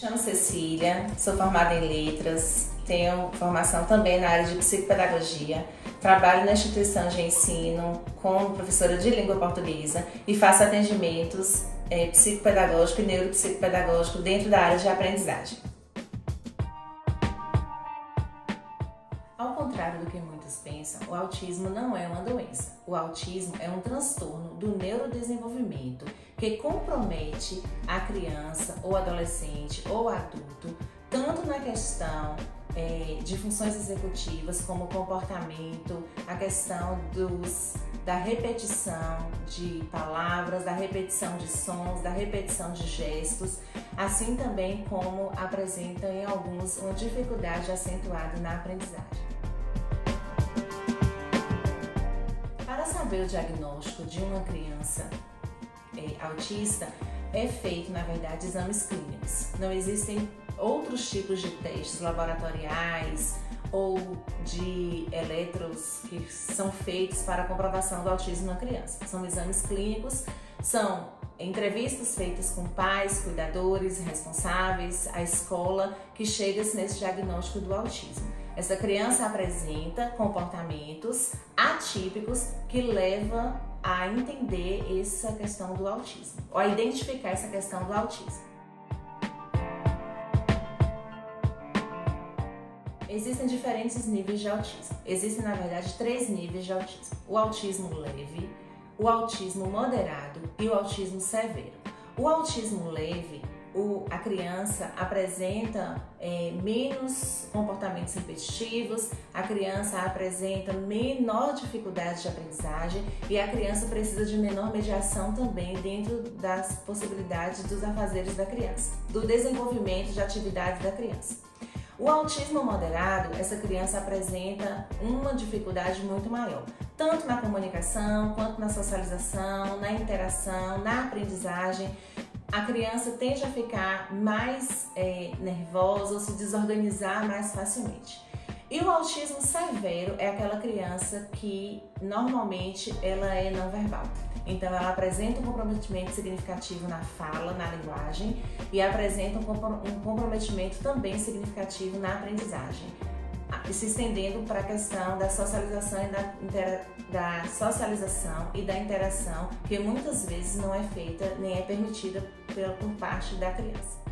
Chamo Cecília, sou formada em letras, tenho formação também na área de psicopedagogia, trabalho na instituição de ensino como professora de língua portuguesa e faço atendimentos psicopedagógico e neuropsicopedagógico dentro da área de aprendizagem. Ao contrário do que muitos pensam, o autismo não é uma doença. O autismo é um transtorno do neurodesenvolvimento que compromete a criança ou adolescente ou adulto, tanto na questão de funções executivas como comportamento, a questão da repetição de palavras, da repetição de sons, da repetição de gestos, assim também como apresentam em alguns uma dificuldade acentuada na aprendizagem. Para saber o diagnóstico de uma criança autista, é feito, na verdade, exames clínicos. Não existem outros tipos de testes laboratoriais ou de eletros que são feitos para a comprovação do autismo na criança. São exames clínicos, são entrevistas feitas com pais, cuidadores, responsáveis, a escola, que chega-se nesse diagnóstico do autismo. Essa criança apresenta comportamentos atípicos que levam a entender essa questão do autismo, ou a identificar essa questão do autismo. Existem diferentes níveis de autismo. Existem, na verdade, 3 níveis de autismo: o autismo leve, o autismo moderado e o autismo severo. O autismo leve, a criança apresenta menos comportamentos repetitivos, a criança apresenta menor dificuldade de aprendizagem e a criança precisa de menor mediação também dentro das possibilidades dos afazeres da criança, do desenvolvimento de atividades da criança. O autismo moderado, essa criança apresenta uma dificuldade muito maior, tanto na comunicação, quanto na socialização, na interação, na aprendizagem. A criança tende a ficar mais nervosa ou se desorganizar mais facilmente. E o autismo severo é aquela criança que normalmente ela é não verbal. Então ela apresenta um comprometimento significativo na fala, na linguagem e apresenta um comprometimento também significativo na aprendizagem, se estendendo para a questão da socialização e da interação, que muitas vezes não é feita nem é permitida por parte da criança.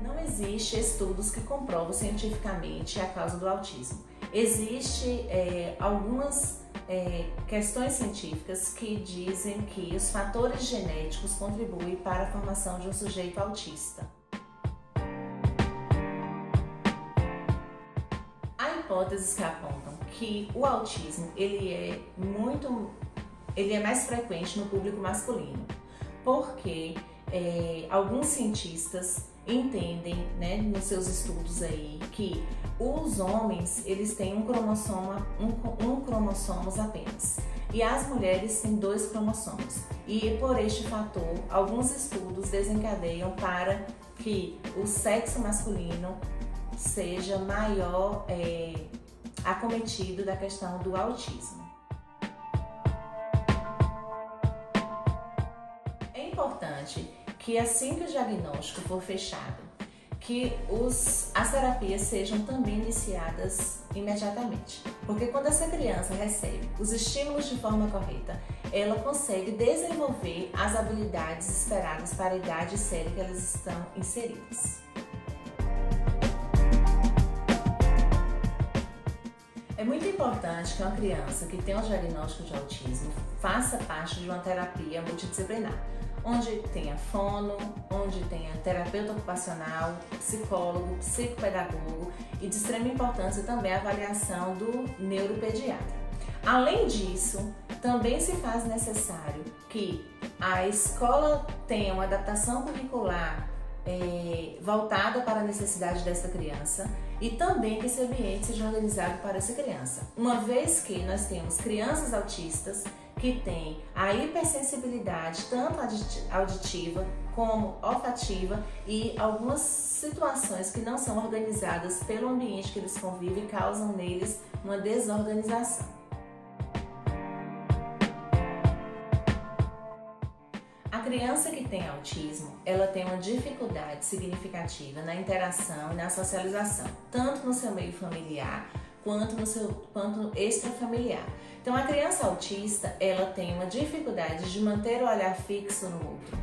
Não existe estudos que comprovam cientificamente a causa do autismo. Existem algumas questões científicas que dizem que os fatores genéticos contribuem para a formação de um sujeito autista. Há hipóteses que apontam que o autismo ele é mais frequente no público masculino, porque alguns cientistas entendem, nos seus estudos aí, que os homens eles têm um cromossomo apenas e as mulheres têm 2 cromossomos, e por este fator alguns estudos desencadeiam para que o sexo masculino seja maior acometido da questão do autismo. É importante que assim que o diagnóstico for fechado, que as terapias sejam também iniciadas imediatamente. Porque quando essa criança recebe os estímulos de forma correta, ela consegue desenvolver as habilidades esperadas para a idade e série que elas estão inseridas. É muito importante que uma criança que tem um diagnóstico de autismo faça parte de uma terapia multidisciplinar, onde tenha fono, onde tenha terapeuta ocupacional, psicólogo, psicopedagogo e de extrema importância também a avaliação do neuropediatra. Além disso, também se faz necessário que a escola tenha uma adaptação curricular voltada para a necessidade dessa criança e também que esse ambiente seja organizado para essa criança. Uma vez que nós temos crianças autistas que têm a hipersensibilidade tanto auditiva como olfativa e algumas situações que não são organizadas pelo ambiente que eles convivem causam neles uma desorganização. A criança que tem autismo, ela tem uma dificuldade significativa na interação e na socialização, tanto no seu meio familiar quanto extrafamiliar. Então, a criança autista, ela tem uma dificuldade de manter o olhar fixo no outro.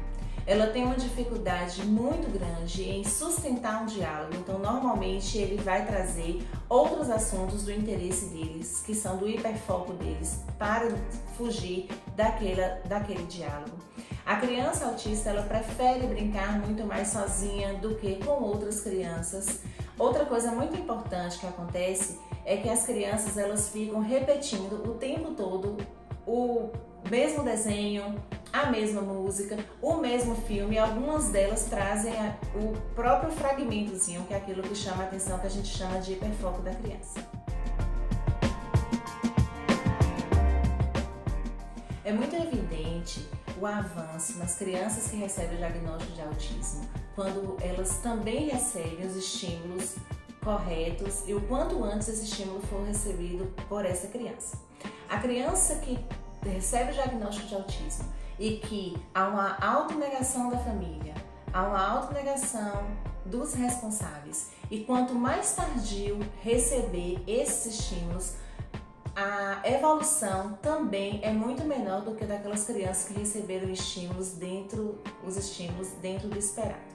Ela tem uma dificuldade muito grande em sustentar um diálogo, então normalmente ele vai trazer outros assuntos do interesse deles, que são do hiperfoco deles, para fugir daquele diálogo. A criança autista, ela prefere brincar muito mais sozinha do que com outras crianças. Outra coisa muito importante que acontece é que as crianças, elas ficam repetindo o tempo todo o mesmo desenho, a mesma música, o mesmo filme. Algumas delas trazem o próprio fragmentozinho, que é aquilo que chama a atenção, que a gente chama de hiperfoco da criança. É muito evidente o avanço nas crianças que recebem o diagnóstico de autismo, quando elas também recebem os estímulos corretos e o quanto antes esse estímulo for recebido por essa criança. A criança que recebe o diagnóstico de autismo e que há uma autonegação da família, há uma autonegação dos responsáveis, e quanto mais tardio receber esses estímulos, a evolução também é muito menor do que daquelas crianças que receberam estímulos dentro do esperado.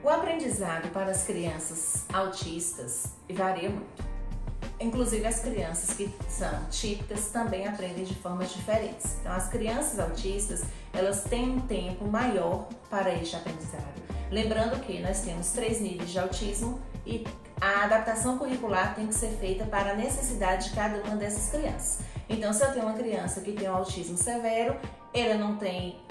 O aprendizado para as crianças autistas varia muito. Inclusive, as crianças que são típicas também aprendem de formas diferentes. Então, as crianças autistas, elas têm um tempo maior para este aprendizado. Lembrando que nós temos 3 níveis de autismo e a adaptação curricular tem que ser feita para a necessidade de cada uma dessas crianças. Então, se eu tenho uma criança que tem um autismo severo, ela não tem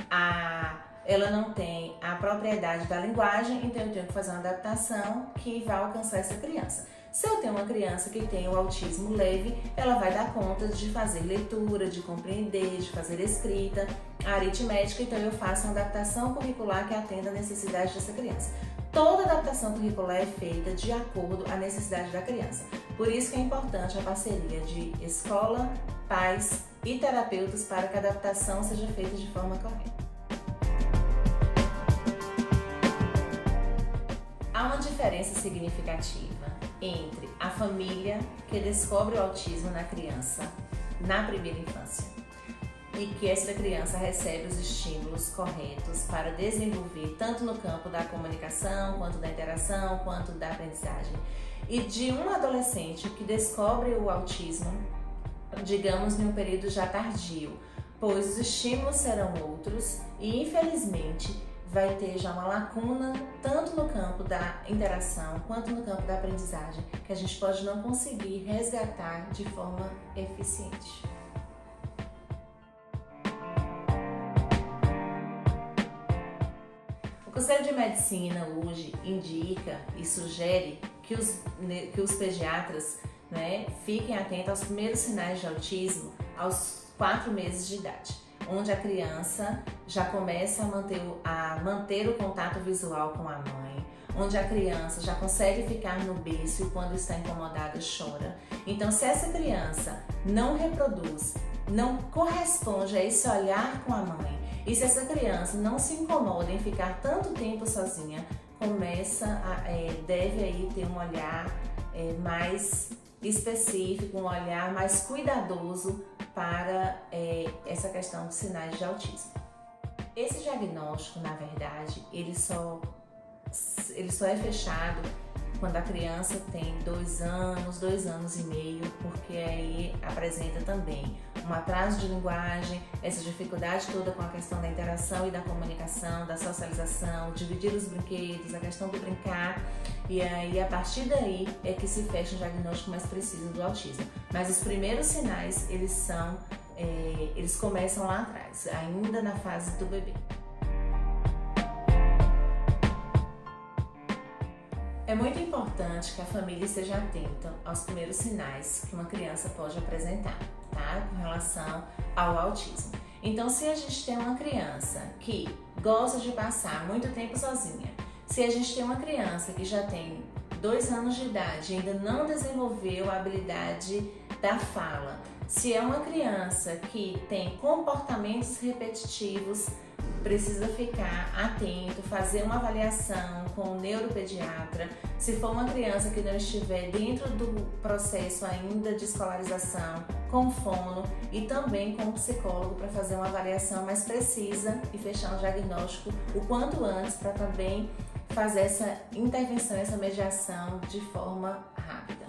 a propriedade da linguagem, então eu tenho que fazer uma adaptação que vai alcançar essa criança. Se eu tenho uma criança que tem o autismo leve, ela vai dar conta de fazer leitura, de compreender, de fazer escrita, aritmética, então eu faço uma adaptação curricular que atenda a necessidade dessa criança. Toda adaptação curricular é feita de acordo à necessidade da criança. Por isso que é importante a parceria de escola, pais e terapeutas para que a adaptação seja feita de forma correta. Há uma diferença significativa entre a família que descobre o autismo na criança na primeira infância e que essa criança recebe os estímulos corretos para desenvolver tanto no campo da comunicação, quanto da interação, quanto da aprendizagem, e de um adolescente que descobre o autismo, digamos, em um período já tardio, pois os estímulos serão outros e, infelizmente, vai ter já uma lacuna tanto no campo da interação quanto no campo da aprendizagem, que a gente pode não conseguir resgatar de forma eficiente. O Conselho de Medicina hoje indica e sugere que os pediatras, fiquem atentos aos primeiros sinais de autismo aos 4 meses de idade, onde a criança já começa a manter o contato visual com a mãe, onde a criança já consegue ficar no berço e quando está incomodada chora. Então, se essa criança não reproduz, não corresponde a esse olhar com a mãe, e se essa criança não se incomoda em ficar tanto tempo sozinha, deve aí ter um olhar mais específico, um olhar mais cuidadoso para essa questão dos sinais de autismo. Esse diagnóstico, na verdade, ele só é fechado quando a criança tem 2 anos, 2 anos e meio, porque aí apresenta também um atraso de linguagem, essa dificuldade toda com a questão da interação e da comunicação, da socialização, dividir os brinquedos, a questão do brincar, e aí a partir daí é que se fecha um diagnóstico mais preciso do autismo. Mas os primeiros sinais, eles começam lá atrás, ainda na fase do bebê. É muito importante que a família esteja atenta aos primeiros sinais que uma criança pode apresentar, tá? Com relação ao autismo. Então, se a gente tem uma criança que gosta de passar muito tempo sozinha, se a gente tem uma criança que já tem 2 anos de idade e ainda não desenvolveu a habilidade da fala. Se é uma criança que tem comportamentos repetitivos, precisa ficar atento, fazer uma avaliação com o neuropediatra. Se for uma criança que não estiver dentro do processo ainda de escolarização, com fono e também com o psicólogo para fazer uma avaliação mais precisa e fechar um diagnóstico o quanto antes para também fazer essa intervenção, essa mediação de forma rápida.